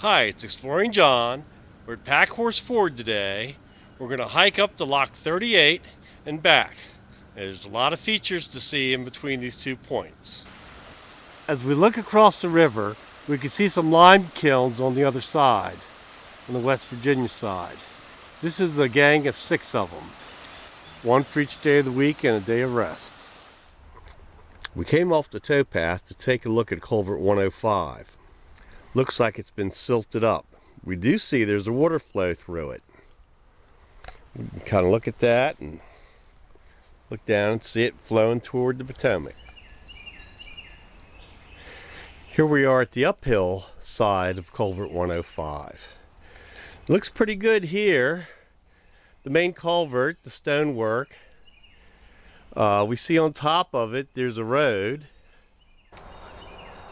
Hi, it's Exploring John. We're at Packhorse Ford today. We're going to hike up to Lock 38 and back. There's a lot of features to see in between these 2 points. As we look across the river, we can see some lime kilns on the other side, on the West Virginia side. This is a gang of 6 of them, one for each day of the week and a day of rest. We came off the towpath to take a look at Culvert 105. Looks like it's been silted up. We do see there's a water flow through it. We can kind of look at that and look down and see it flowing toward the Potomac. Here we are at the uphill side of Culvert 105. Looks pretty good here. The main culvert, the stonework. We see on top of it there's a road.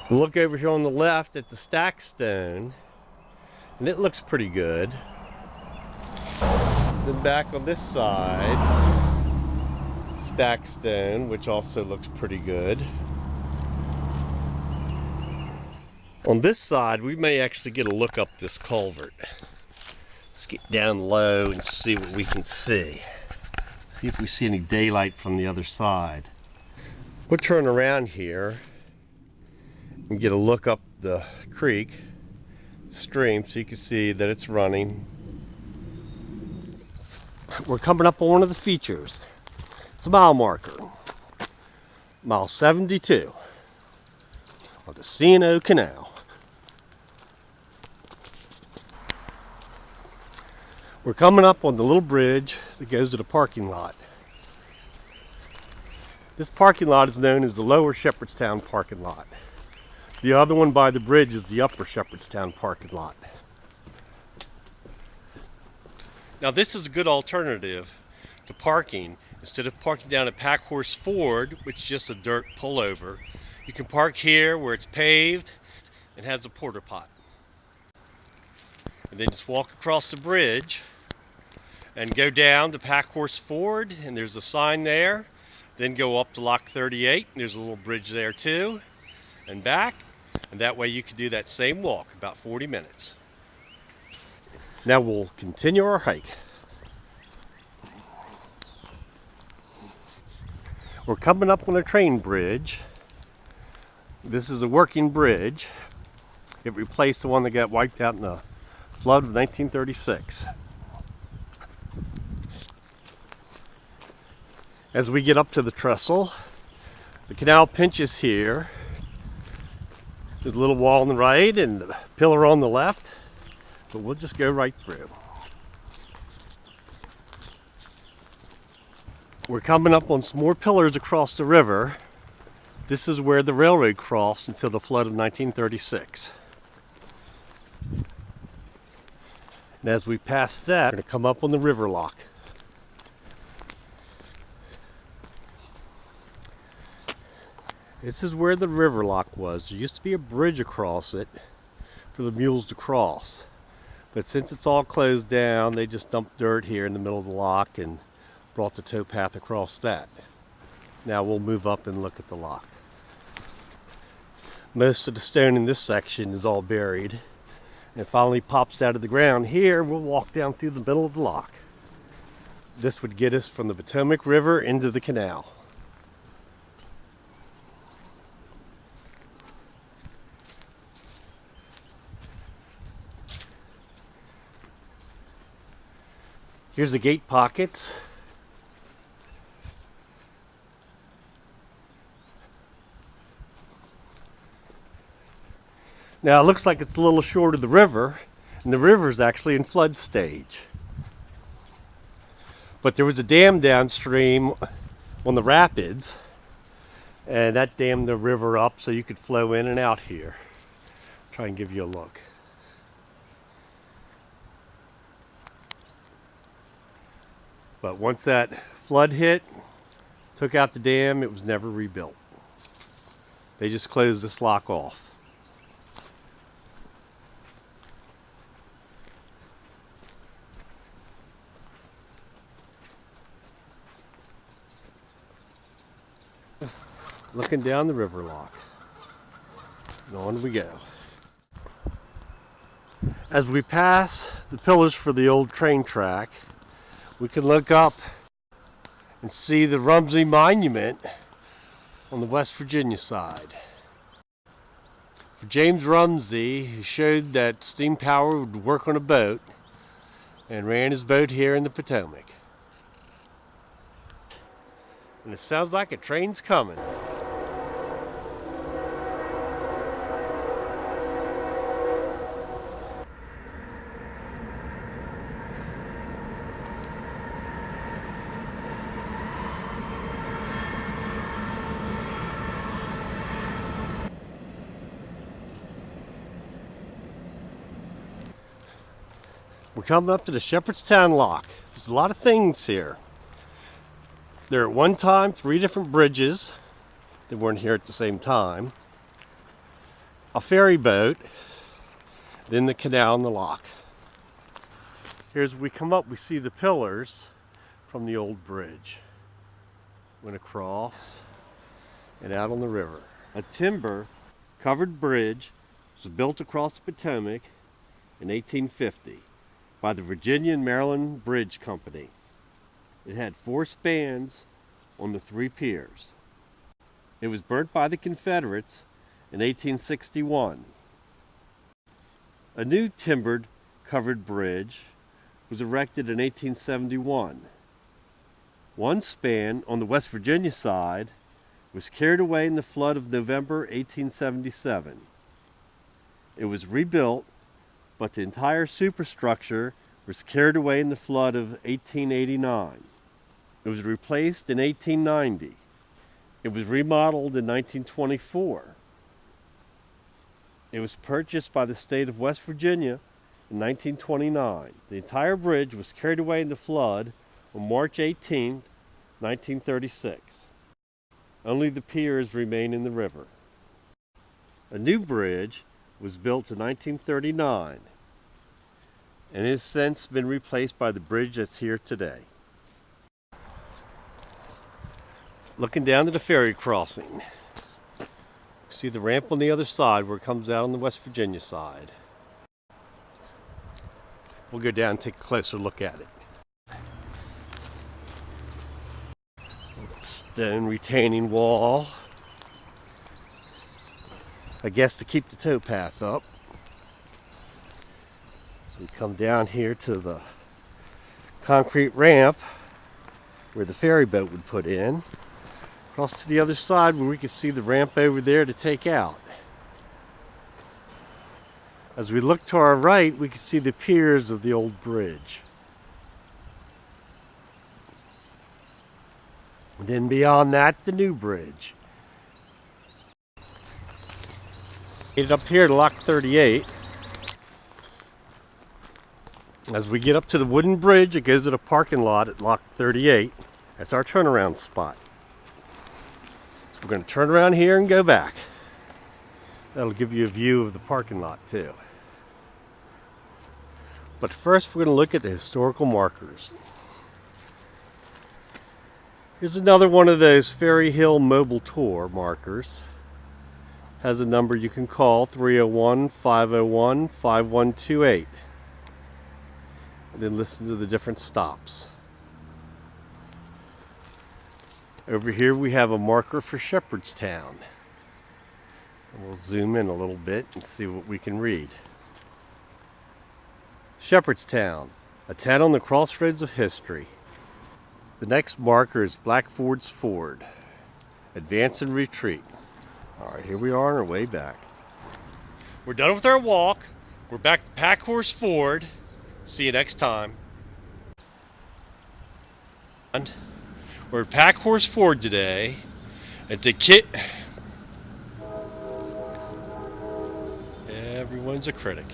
We'll look over here on the left at the stack stone, and it looks pretty good. Then back on this side, stack stone, which also looks pretty good. On this side, we may actually get a look up this culvert. Let's get down low and see what we can see. See if we see any daylight from the other side. We'll turn around here and get a look up the creek stream so you can see that it's running. We're coming up on one of the features. It's a mile marker. Mile 72 of the C&O Canal. We're coming up on the little bridge that goes to the parking lot. This parking lot is known as the Lower Shepherdstown parking lot. The other one by the bridge is the Upper Shepherdstown parking lot. Now this is a good alternative to parking. Instead of parking down at Packhorse Ford, which is just a dirt pullover, you can park here where it's paved and has a porta pot. And then just walk across the bridge and go down to Packhorse Ford, and there's a sign there. Then go up to Lock 38, and there's a little bridge there too, and back. And that way you can do that same walk, about 40 minutes. Now we'll continue our hike. We're coming up on a train bridge. This is a working bridge. It replaced the one that got wiped out in the flood of 1936. As we get up to the trestle, the canal pinches here. There's a little wall on the right and the pillar on the left, but we'll just go right through. We're coming up on some more pillars across the river. This is where the railroad crossed until the flood of 1936. And as we pass that, we're going to come up on the river lock. This is where the river lock was. There used to be a bridge across it for the mules to cross. But since it's all closed down, they just dumped dirt here in the middle of the lock and brought the towpath across that. Now we'll move up and look at the lock. Most of the stone in this section is all buried. And it finally pops out of the ground here. We'll walk down through the middle of the lock. This would get us from the Potomac River into the canal. Here's the gate pockets. Now it looks like it's a little short of the river, and the river is actually in flood stage. But there was a dam downstream on the rapids, and that dammed the river up so you could flow in and out here. Try and give you a look. But once that flood hit, took out the dam, it was never rebuilt. They just closed this lock off. Looking down the river lock. And on we go. As we pass the pillars for the old train track, we can look up and see the Rumsey Monument on the West Virginia side. For James Rumsey, he showed that steam power would work on a boat and ran his boat here in the Potomac. And it sounds like a train's coming. We're coming up to the Shepherdstown Lock. There's a lot of things here. There are at one time 3 different bridges that weren't here at the same time, a ferry boat, then the canal and the lock. Here as we come up, we see the pillars from the old bridge. Went across and out on the river. A timber covered bridge was built across the Potomac in 1850 by the Virginia and Maryland Bridge Company. It had 4 spans on the 3 piers. It was burnt by the Confederates in 1861. A new timbered covered bridge was erected in 1871. One span on the West Virginia side was carried away in the flood of November 1877. It was rebuilt, but the entire superstructure was carried away in the flood of 1889. It was replaced in 1890. It was remodeled in 1924. It was purchased by the state of West Virginia in 1929. The entire bridge was carried away in the flood on March 18, 1936. Only the piers remain in the river. A new bridge was built in 1939 and has since been replaced by the bridge that's here today. Looking down to the ferry crossing. See the ramp on the other side where it comes out on the West Virginia side. We'll go down and take a closer look at it. Stone retaining wall. I guess to keep the towpath up. So we come down here to the concrete ramp where the ferry boat would put in. Across to the other side where we can see the ramp over there to take out. As we look to our right, we can see the piers of the old bridge. And then beyond that, the new bridge. Get up here to Lock 38. As we get up to the wooden bridge, it goes to the parking lot at Lock 38. That's our turnaround spot. So we're going to turn around here and go back. That'll give you a view of the parking lot too. But first we're going to look at the historical markers. Here's another one of those Ferry Hill Mobile Tour markers. Has a number you can call, 301-501-5128. And then listen to the different stops. Over here we have a marker for Shepherdstown. And we'll zoom in a little bit and see what we can read. Shepherdstown, a town on the crossroads of history. The next marker is Blackford's Ford. Advance and retreat. All right, here we are on our way back. We're done with our walk. We're back to Packhorse Ford. See you next time. We're at Packhorse Ford today. At the everyone's a critic.